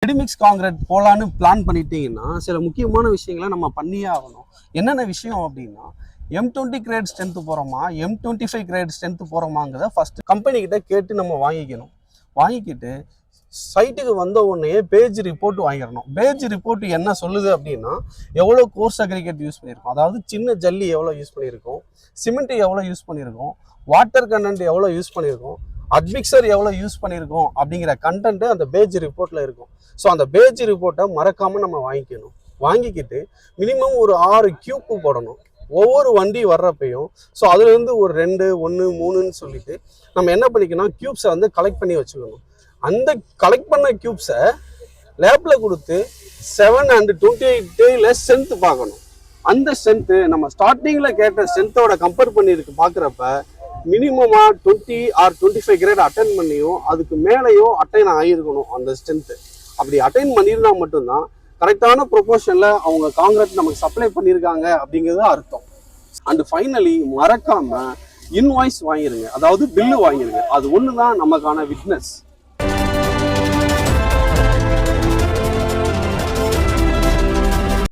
Readymix concrete போலான்னு plan பண்ணிட்டீங்கன்னா சில முக்கியமான விஷயங்களை நம்ம பண்ணியே ஆகணும். என்னென்ன விஷயம் அப்படின்னா, M20 கிரேட் ஸ்ட்ரென்த்து போகிறோமா, M25 கிரேட் ஸ்ட்ரென்த்து போகிறோமாங்கிறத ஃபஸ்ட்டு கம்பெனிக்கிட்ட கேட்டு நம்ம வாங்கிக்கணும். வாங்கிக்கிட்டு சைட்டுக்கு வந்த உடனே பேஜ் ரிப்போர்ட் வாங்கிடணும். பேஜ் ரிப்போர்ட் என்ன சொல்லுது அப்படின்னா, எவ்வளோ கோர்ஸ் அக்ரிகேட் யூஸ் பண்ணியிருக்கோம், அதாவது சின்ன ஜல்லி எவ்வளோ யூஸ் பண்ணியிருக்கோம், சிமெண்ட் எவ்வளோ யூஸ் பண்ணியிருக்கோம், வாட்டர் கண்டென்ட் எவ்வளோ யூஸ் பண்ணியிருக்கோம், அட்மிக்சர் எவ்வளோ யூஸ் பண்ணியிருக்கோம் அப்படிங்கிற கண்டென்ட்டு அந்த பேஜ் ரிப்போர்ட்டில் இருக்கும். ஸோ அந்த பேஜ் ரிப்போர்ட்டை மறக்காமல் நம்ம வாங்கிக்கணும். வாங்கிக்கிட்டு மினிமம் ஒரு 6 கியூப்பு போடணும் ஒவ்வொரு வண்டி வர்றப்பையும். ஸோ அதுலேருந்து ஒரு 2, 1, 3ன்னு சொல்லிட்டு நம்ம என்ன பண்ணிக்கணும், கியூப்ஸை வந்து கலெக்ட் பண்ணி வச்சுக்கணும். அந்த கலெக்ட் பண்ண கியூப்ஸை லேப்பில் கொடுத்து 7 and 28 டேயில் ஸ்ட்ரென்த்து பார்க்கணும். அந்த ஸ்ட்ரென்த்து நம்ம ஸ்டார்டிங்கில் கேட்ட ஸ்ட்ரென்த்தோட கம்பேர் பண்ணியிருக்கு பார்க்குறப்ப மினிமமாக 20 or 25 கிரேட் அட்டைன் பண்ணியும் அதுக்கு மேலேயும் அட்டைன் ஆகியிருக்கணும் அந்த ஸ்ட்ரென்த்து. அப்படி அட்டைன் பண்ணியிருந்தா மட்டும்தான் கரெக்டான ப்ரொபோர்ஷனில் அவங்க காங்கிரீட் நமக்கு சப்ளை பண்ணியிருக்காங்க அப்படிங்கிறது அர்த்தம். அண்ட் ஃபைனலி மறக்காமல் இன்வாய்ஸ் வாங்கிடுங்க, அதாவது பில்லு வாங்கிடுங்க. அது ஒன்று தான் நமக்கான விட்னஸ்.